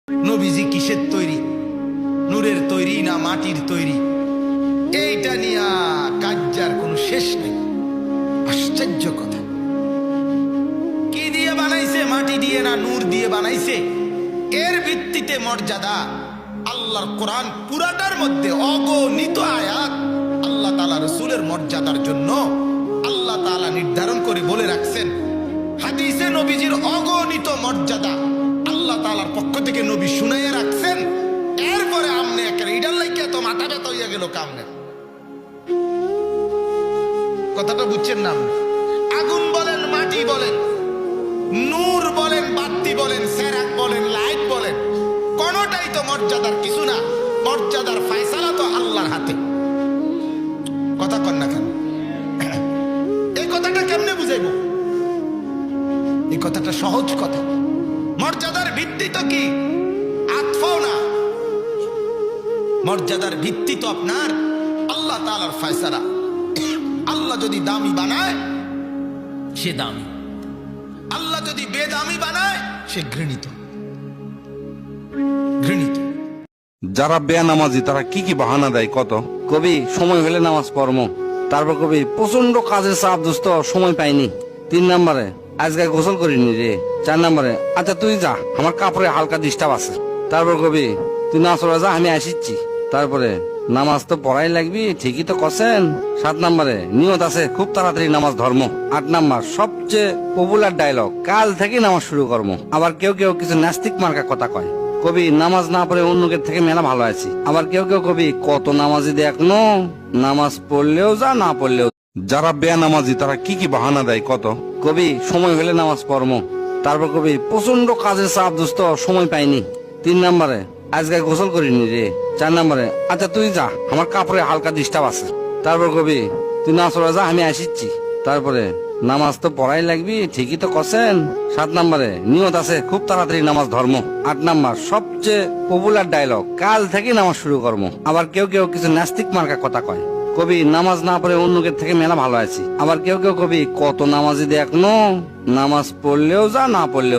নবীজি কিসের তৈরি, নূরের তৈরি না মাটির তৈরি, এইটা নিয়ে কাজ্জার কোনো শেষ নেই। আশ্চর্য কথা, কি দিয়ে বানাইছে, মাটি দিয়ে না নূর দিয়ে বানাইছে, এর ভিত্তিতে মর্যাদা। আল্লাহর কোরআন পুরাটার মধ্যে অগণিত আয়াত আল্লাহ তাআলা রাসূলের মর্যাদার জন্য আল্লাহ তাআলা নির্ধারণ করে বলে রাখছেন। হাদিসে নবীজির অগণিত মর্যাদা আল্লাহ তাআলার পক্ষ থেকে নবী শুনাইয়া রাখছেন। এরপরে আমনে একটা ইডার লাইকে তো মাথা ব্যথা হইয়া গেল কামনে। কথাটা বুঝছেন না? আগুন বলেন, মাটি বলেন, নূর বলেন, বাতি বলেন, সেরাক বলেন, লাইট বলেন, কোনটাই তো মর্যাদার কিছু না। মর্যাদার ফয়সালা তো আল্লাহর হাতে। কথা কন না কেন? এই কথাটা কেমনে বুঝাইব? এই কথাটা সহজ কথা। মর্যাদার ভিত্তি তো কি আতফাও না, মর্যাদার ভিত্তি তো আপনার আল্লাহ তাআলার ফয়সালা। আল্লাহ যদি দামি বানায় সে দামি, আল্লাহ যদি বেদামি বানায় সে ঘৃণিত। ঘৃণিত। যারা বেনামাজি তারা কি কি বাহানা দেয় কত? কবি সময় হলে নামাজ পড়মো, তারপর কবি প্রচন্ড কাজের চাপ, দোস্ত সময় পাইনি। 3 নম্বরে আজকে গোসল করিনি রে। 4 নম্বরে আচ্ছা তুই যা, আমার কাপড়ে হালকা ডিস্টার্ব আছে। তারপর কবি তুই না চলে যা, আমি আসিচ্ছি। তারপরে নামাজ তো পড়াই লাগবি, ঠিকই তো করছেন। 7 নম্বরে নিয়ত আছে খুব তাড়াতাড়ি নামাজ ধর্ম। 8 নম্বর সবচেয়ে পপুলার ডায়লগ, কাল থেকে নামাজ শুরু করবো। আবার কেউ কেউ কিছু নাস্তিক মার্কা কথা কয়, কবি নামাজ না পড়ে অন্যকে থেকে মেলা ভালো আছি। আবার কেউ কেউ কবি কত নামাজি দেখনো, নামাজ পড়লেও যা না পড়লেও। যারা বেনামাজি তারা কি কি বাহানা দেয় কত? কবি সময় হলে নামাজ পড়মো, তারপর কবি প্রচন্ড কাজের চাপ, দোস্ত সময় পাইনি। 3 নম্বরে আজকে গোসল করিনি রে। 4 নম্বরে আচ্ছা তুই যা, আমার কাপড়ে হালকা ডিস্টার্ব আছে। তারপর কবি তুই না চলে যা, আমি আসিচ্ছি। তারপরে নামাজ তো পড়াই লাগবি, ঠিকই তো করছেন। 7 নম্বরে নিয়ত আছে খুব তাড়াতাড়ি নামাজ ধর্ম। 8 নম্বর সবচেয়ে পপুলার ডায়লগ, কাল থেকে নামাজ শুরু করবো। আবার কেউ কেউ কিছু নাস্তিক মার্কা কথা কয়, কবি নামাজ না পড়ে অন্যকে থেকে মেলা ভালো আছি। আবার কেউ কেউ কবি কত নামাজি দেখনো, নামাজ পড়লেও যা না পড়লেও।